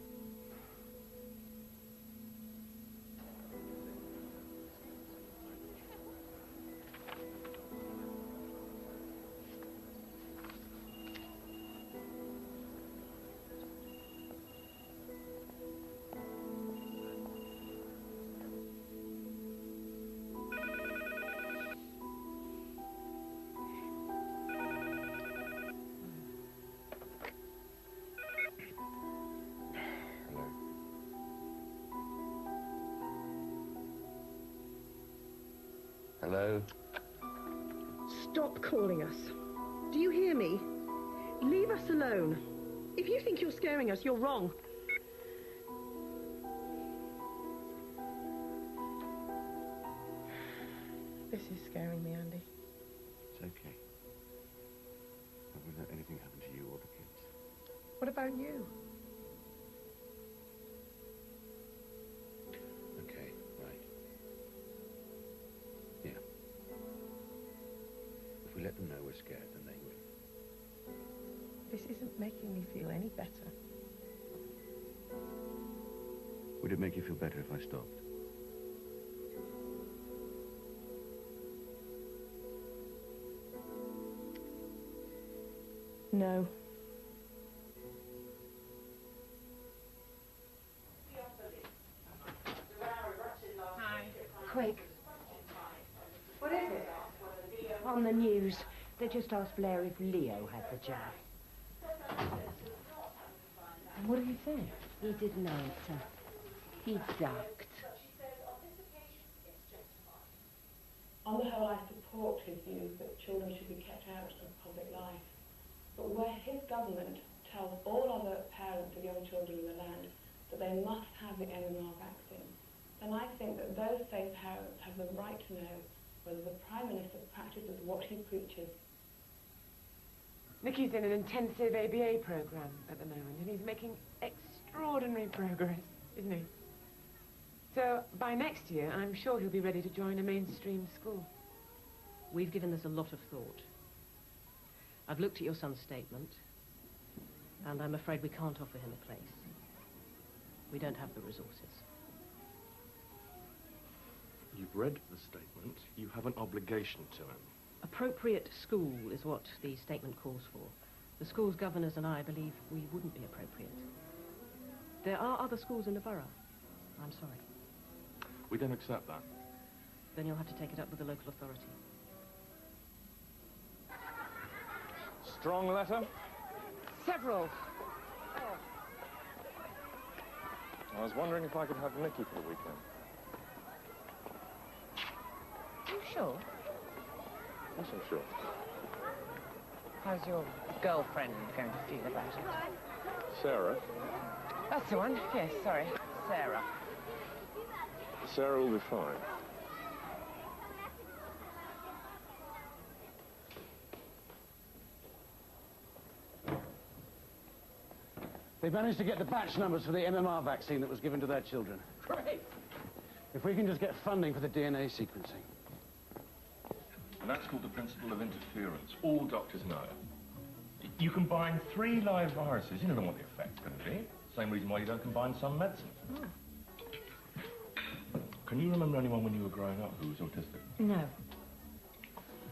Hello? Stop calling us. Do you hear me? Leave us alone. If you think you're scaring us, you're wrong. This is scaring me, Andy. It's okay. I won't let anything happen to you or the kids. What about you? Okay, right. Yeah. If we let them know we're scared, then they will. This isn't making me feel any better. Would it make you feel better if I stopped? No. Hi. Quick. What is it? On the news. They just asked Blair if Leo had the jab. And what did he say? He didn't answer. He ducked. On the while I support his views that children should be kept out of public life, but where his government tells all other parents of young children in the land that they must have the MMR vaccine, then I think that those same parents have the right to know whether the Prime Minister practices what he preaches. Nicky's in an intensive ABA program at the moment, and he's making extraordinary progress, isn't he? So by next year, I'm sure he'll be ready to join a mainstream school. We've given this a lot of thought. I've looked at your son's statement, and I'm afraid we can't offer him a place. We don't have the resources. You've read the statement. You have an obligation to him. Appropriate school is what the statement calls for. The school's governors and I believe we wouldn't be appropriate. There are other schools in the borough. I'm sorry. We don't accept that. Then you'll have to take it up with the local authority. Strong letter? Several. I was wondering if I could have Nicky for the weekend. Are you sure? Yes, I'm sure. How's your girlfriend going to feel about it? Sarah? That's the one. Yes, sorry. Sarah. Sarah will be fine. They've managed to get the batch numbers for the MMR vaccine that was given to their children. Great! If we can just get funding for the DNA sequencing. And that's called the principle of interference. All doctors know it. You combine 3 live viruses, you don't know what the effect's going to be. Same reason why you don't combine some medicines. Oh. Can you remember anyone when you were growing up who was autistic? No.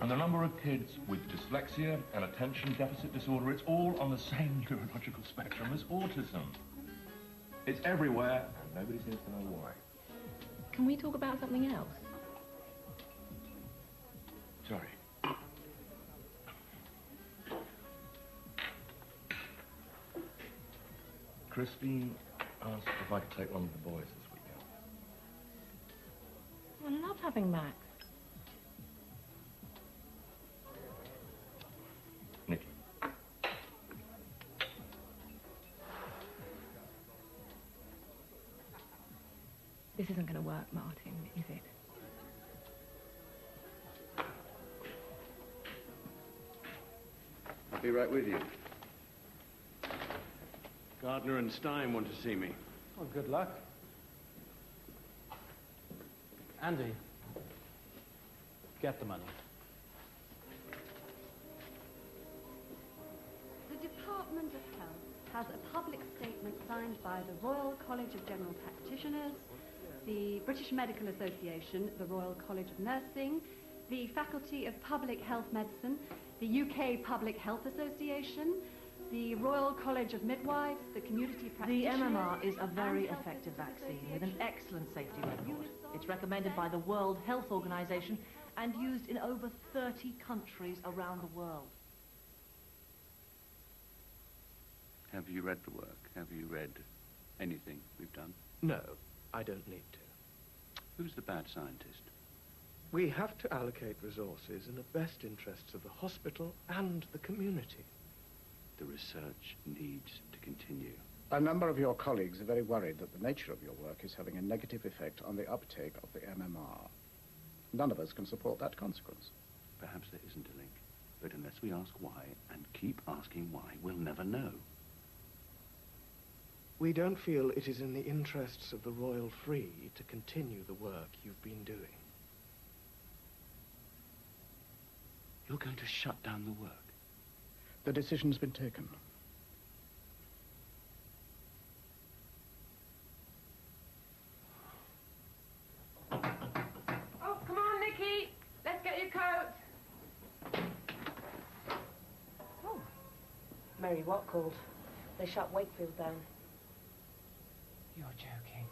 And the number of kids with dyslexia and attention deficit disorder, it's all on the same neurological spectrum as autism. It's everywhere, and nobody seems to know why. Can we talk about something else? Sorry. Christine asked if I could take one of the boys this weekend. I love having Max. Nicky. This isn't going to work, Martin, is it? I'll be right with you. Gardner and Stein want to see me. Well, good luck. Andy, get the money. The Department of Health has a public statement signed by the Royal College of General Practitioners, the British Medical Association, the Royal College of Nursing, the Faculty of Public Health Medicine, the UK Public Health Association, the Royal College of Midwives, the Community Practitioners... The MMR is a very effective vaccine with an excellent safety record. It's recommended by the World Health Organization and used in over 30 countries around the world. Have you read the work? Have you read anything we've done? No, I don't need to. Who's the bad scientist? We have to allocate resources in the best interests of the hospital and the community. The research needs to continue. A number of your colleagues are very worried that the nature of your work is having a negative effect on the uptake of the MMR. None of us can support that consequence. Perhaps there isn't a link, but unless we ask why and keep asking why, we'll never know. We don't feel it is in the interests of the Royal Free to continue the work you've been doing. You're going to shut down the work. The decision's been taken. Oh, come on, Nicky. Let's get your coat. Oh. Mary Watt called. They shut Wakefield down. You're joking.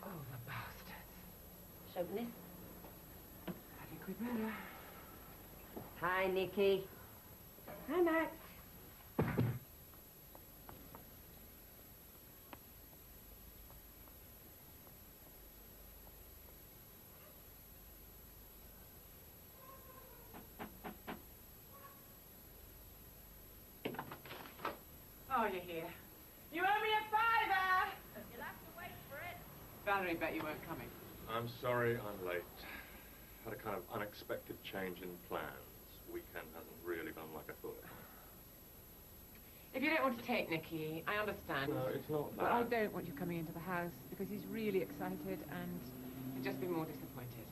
Oh, the bastards. Chauvinist. Adequate manner. Hi, Nicky. Hi, Max. Oh, you're here. You owe me a fiver! You'll have to wait for it. Valerie bet you weren't coming. I'm sorry I'm late. Had a kind of unexpected change in plans. Weekend hasn't really gone like I thought it might. If you don't want to take Nicky, I understand. No, it's not that. But I don't want you coming into the house because he's really excited and he'll just be more disappointed.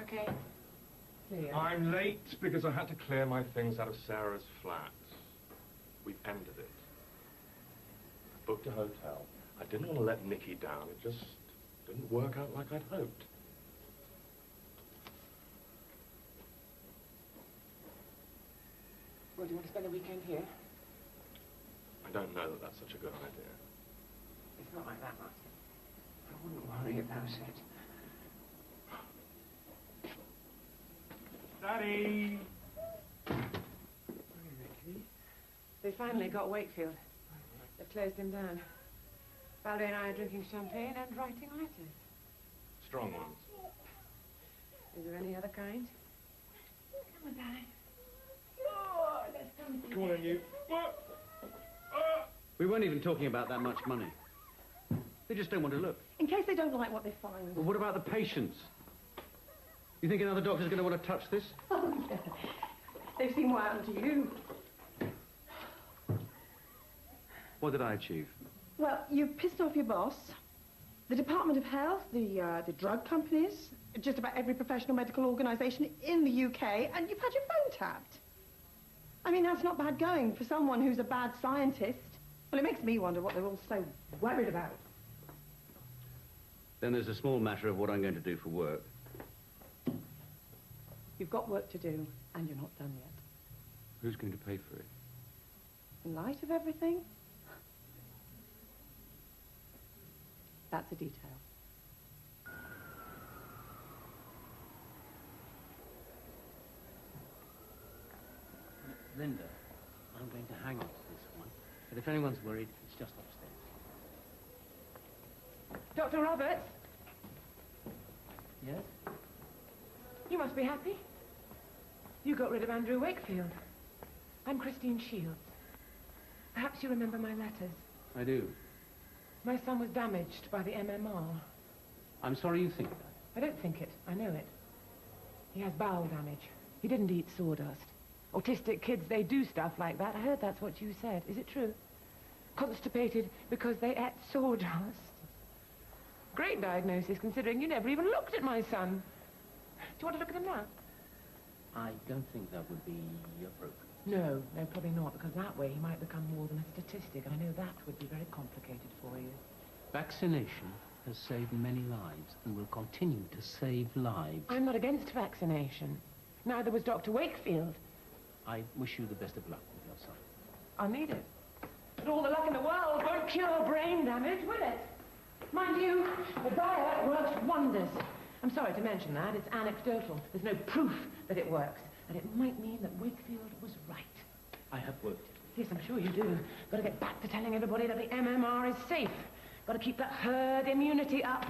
Okay? Clear. I'm late because I had to clear my things out of Sarah's flat. We've ended it. I booked a hotel. I didn't want to let Nicky down. It just didn't work out like I'd hoped. Well, do you want to spend the weekend here? I don't know that that's such a good idea. It's not like that, Martin. I wouldn't worry about it. Daddy! They finally got Wakefield. They've closed him down. Valerie and I are drinking champagne and writing letters. Strong ones. Is there any other kind? Come on, darling. Oh, let's come Come on, you. What? We weren't even talking about that much money. They just don't want to look. In case they don't like what they find. Well, what about the patients? You think another doctor's going to want to touch this? Oh, yeah. They've seen what happened to you. What did I achieve? Well, you pissed off your boss, the Department of Health, the drug companies, just about every professional medical organisation in the UK, and you've had your phone tapped. I mean, that's not bad going for someone who's a bad scientist. Well, it makes me wonder what they're all so worried about. Then there's a small matter of what I'm going to do for work. You've got work to do, and you're not done yet. Who's going to pay for it? In light of everything, that's a detail. Linda, I'm going to hang on to this one, but if anyone's worried, it's just upstairs. Dr. Roberts? Yes? You must be happy. You got rid of Andrew Wakefield. I'm Christine Shields. Perhaps you remember my letters. I do. My son was damaged by the MMR. I'm sorry you think that. I don't think it. I know it. He has bowel damage. He didn't eat sawdust. Autistic kids, they do stuff like that. I heard that's what you said. Is it true? Constipated because they ate sawdust. Great diagnosis, considering you never even looked at my son. Do you want to look at him now? I don't think that would be appropriate. No, probably not, because that way he might become more than a statistic, and I know that would be very complicated for you. Vaccination has saved many lives and will continue to save lives. I'm not against vaccination. Neither was Dr. Wakefield. I wish you the best of luck with your son. I'll need it. But all the luck in the world won't cure brain damage, will it? Mind you, the diet works wonders. I'm sorry to mention that. It's anecdotal. There's no proof that it works. And it might mean that Wakefield was right. I have worked it. Yes, I'm sure you do. Got to get back to telling everybody that the MMR is safe. Got to keep that herd immunity up.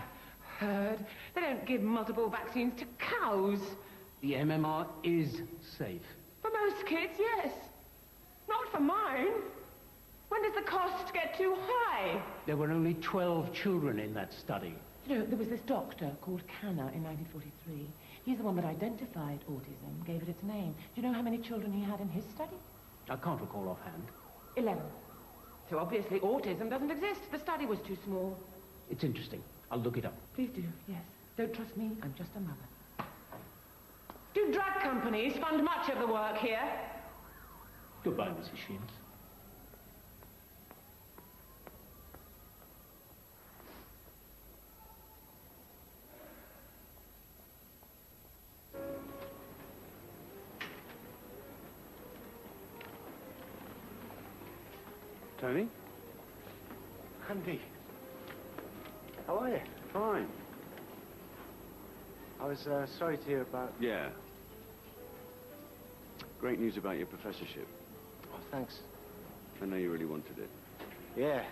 Herd? They don't give multiple vaccines to cows. The MMR is safe. For most kids, yes. Not for mine. When does the cost get too high? There were only 12 children in that study. You know, there was this doctor called Canner in 1943. He's the one that identified autism, gave it its name. Do you know how many children he had in his study? I can't recall offhand. 11. So obviously autism doesn't exist. The study was too small. It's interesting. I'll look it up. Please do, yes. Don't trust me, I'm just a mother. Do drug companies fund much of the work here? Goodbye, Mrs. Shields. Tony? Andy. How are you? Fine. I was sorry to hear about... Yeah. Great news about your professorship. Oh, thanks. I know you really wanted it. Yeah.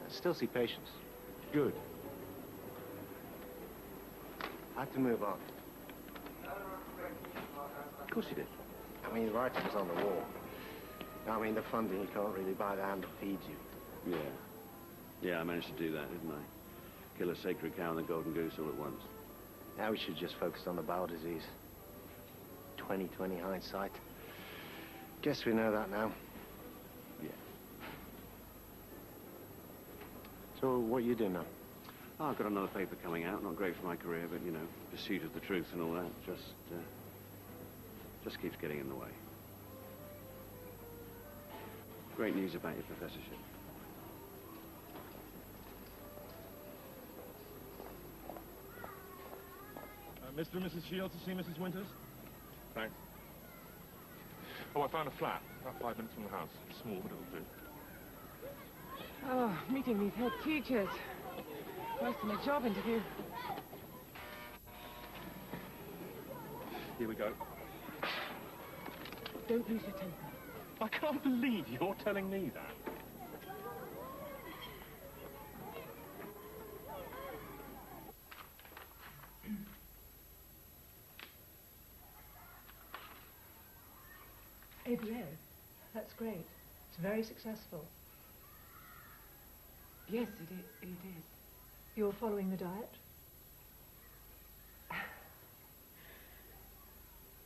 I still see patients. Good. I had to move on. Of course you did. I mean, the writing was on the wall. I mean, the funding, you can't really buy the hand that feeds you. Yeah. Yeah, I managed to do that, didn't I? Kill a sacred cow and the golden goose all at once. Now we should just focus on the bowel disease. 20/20 hindsight. Guess we know that now. Yeah. So, what you doing now? Oh, I've got another paper coming out. Not great for my career, but, you know, pursuit of the truth and all that just keeps getting in the way. Great news about your professorship. Mr. and Mrs. Shields to see Mrs. Winters? Thanks. Oh, I found a flat. About 5 minutes from the house. Small, but it'll do. Oh, meeting these head teachers. Worse than a job interview. Here we go. Don't lose your temper. I can't believe you're telling me that. ABO. That's great. It's very successful. Yes, it is. You're following the diet?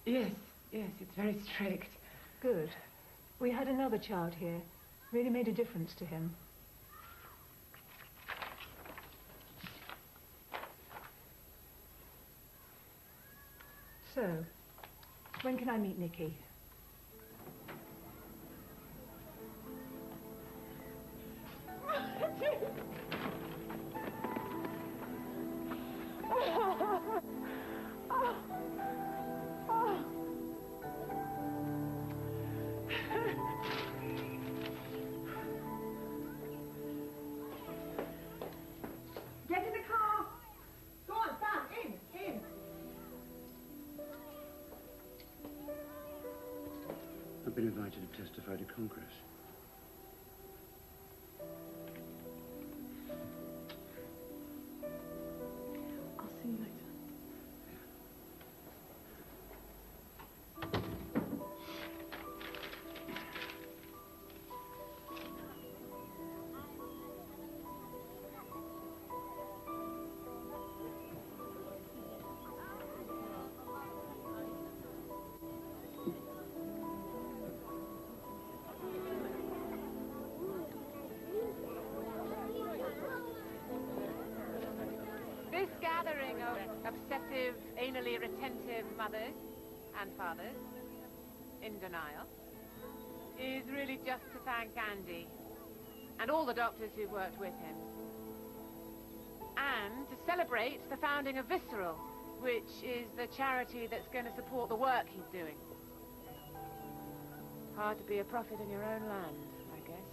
Yes, it's very strict. Good. We had another child here. Really made a difference to him. So, when can I meet Nikki? Get in the car. Go on, Sam, in. I've been invited to testify to Congress. I'll see you later. This gathering of obsessive, anally retentive mothers and fathers in denial is really just to thank Andy and all the doctors who worked with him, and to celebrate the founding of Visceral, which is the charity that's going to support the work he's doing. Hard to be a prophet in your own land, I guess.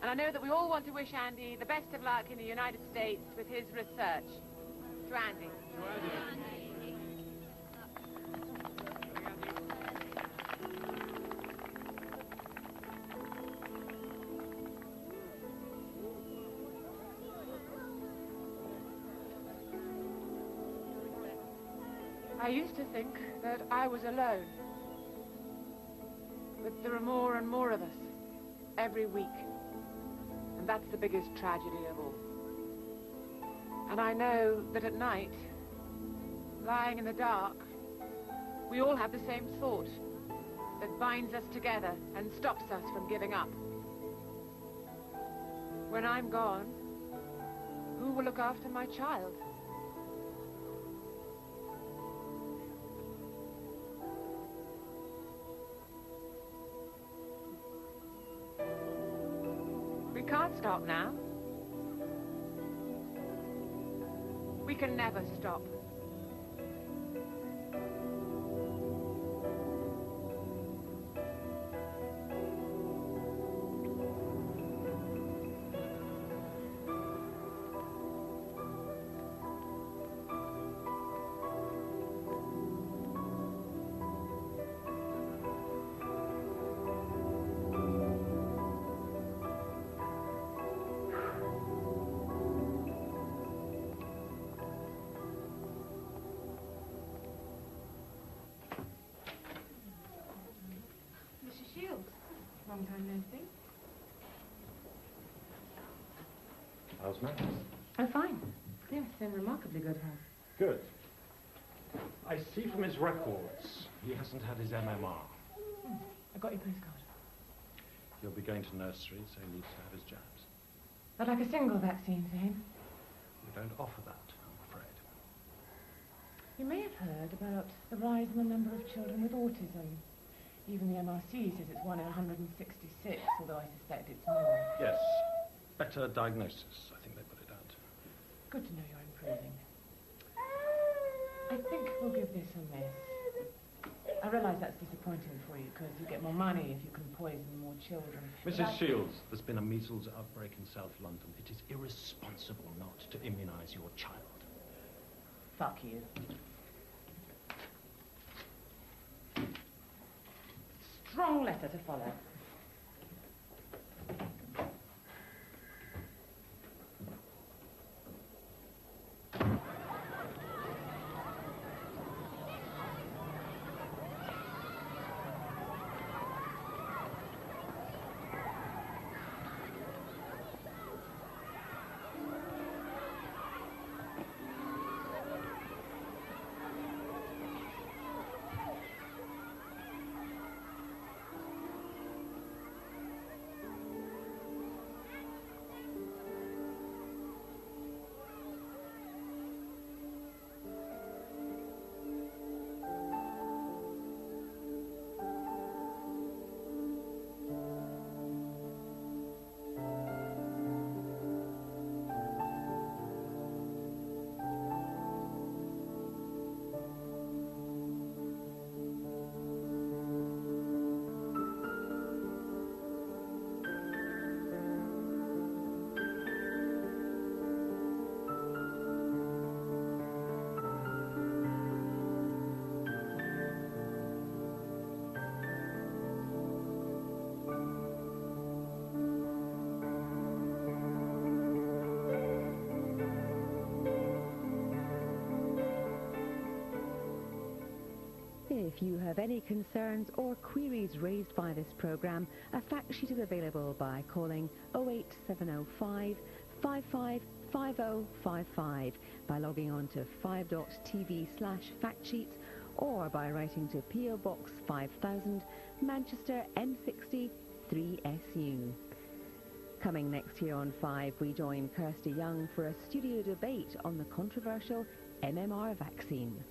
And I know that we all want to wish Andy the best of luck in the United States with his research. To Andy. I used to think that I was alone. But there are more and more of us every week. And that's the biggest tragedy of all. And I know that at night, lying in the dark, we all have the same thought that binds us together and stops us from giving up. When I'm gone, who will look after my child? We can't stop now. We can never stop. Long time no see. How's Max? Oh, fine. Yes, in remarkably good health. Good. I see from his records he hasn't had his MMR. I got your postcard. He'll be going to nursery, so he needs to have his jabs. I'd like a single vaccine for him. We don't offer that, I'm afraid. You may have heard about the rise in the number of children with autism. Even the MRC says it's 1 in 166, although I suspect it's more. Yes. Better diagnosis, I think they put it out. Good to know you're improving. I think we'll give this a miss. I realise that's disappointing for you, because you get more money if you can poison more children. Mrs. Shields, there's been a measles outbreak in South London. It is irresponsible not to immunise your child. Fuck you. Strong letter to follow. If you have any concerns or queries raised by this programme, a fact sheet is available by calling 08705 555055, by logging on to 5.tv/factsheets, or by writing to PO Box 5000, Manchester M60 3SU. Coming next year on 5, we join Kirsty Young for a studio debate on the controversial MMR vaccine.